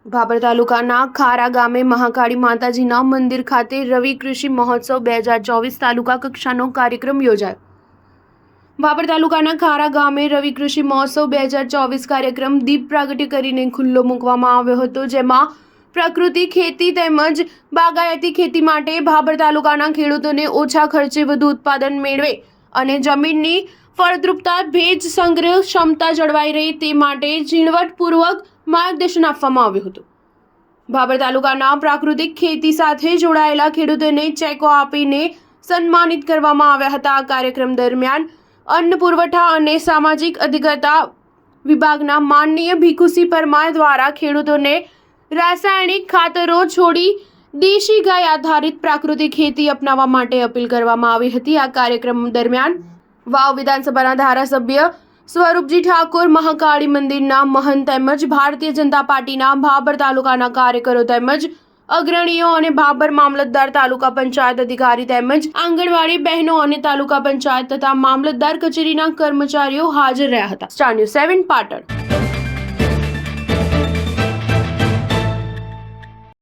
ભાભર તાલુકાના ખારા ગામે મહાકાળી માતાજીના મંદિર ખાતે રવિ કૃષિ મહોત્સવ 2024 તાલુકા કક્ષાનો કાર્યક્રમ યોજાયો। ભાભર તાલુકાના ખારા ગામે રવિ કૃષિ મહોત્સવ 2024 કાર્યક્રમ દીપ પ્રાગટ્ય કરીને ખુલ્લો મૂકવામાં આવ્યો હતો, જેમાં પ્રકૃતિ ખેતી તેમજ બાગાયતી ખેતી માટે ભાભર તાલુકાના ખેડૂતોને ઓછા ખર્ચે વધુ ઉત્પાદન મેળવે અને જમીનની ફળદ્રુપતા, ભેજ સંગ્રહ ક્ષમતા જળવાઈ રહે તે માટે ઝીણવટપૂર્વક માર્ગદર્શન આપવામાં આવ્યું હતું। ભાભર તાલુકાના પ્રાકૃતિક ખેતી સાથે જોડાયેલા ખેડૂતોને ચેકો આપીને સન્માનિત કરવામાં આવ્યા હતા। આ કાર્યક્રમ દરમિયાન અન્ન પુરવઠા અને સામાજિક અધિકારતા વિભાગના માનનીય ભીખુસિંહ પરમાર દ્વારા ખેડૂતોને રાસાયણિક ખાતરો છોડી દેશી ગાય આધારિત પ્રાકૃતિક ખેતી અપનાવવા માટે અપીલ કરવામાં આવી હતી। આ કાર્યક્રમ દરમિયાન વાવ વિધાનસભાના ધારાસભ્ય સ્વરૂપજી ઠાકોર, મહાકાળી મંદિરના મહંત તેમજ ભારતીય જનતા પાર્ટીના ભાભર તાલુકાના કાર્યકરો તેમજ અગ્રણીઓ અને ભાભર મામલતદાર, તાલુકા પંચાયત અધિકારી તેમજ આંગણવાડી બહેનો અને તાલુકા પંચાયત તથા મામલતદાર કચેરીના કર્મચારીઓ હાજર રહ્યા હતા। Star news 7 Patan.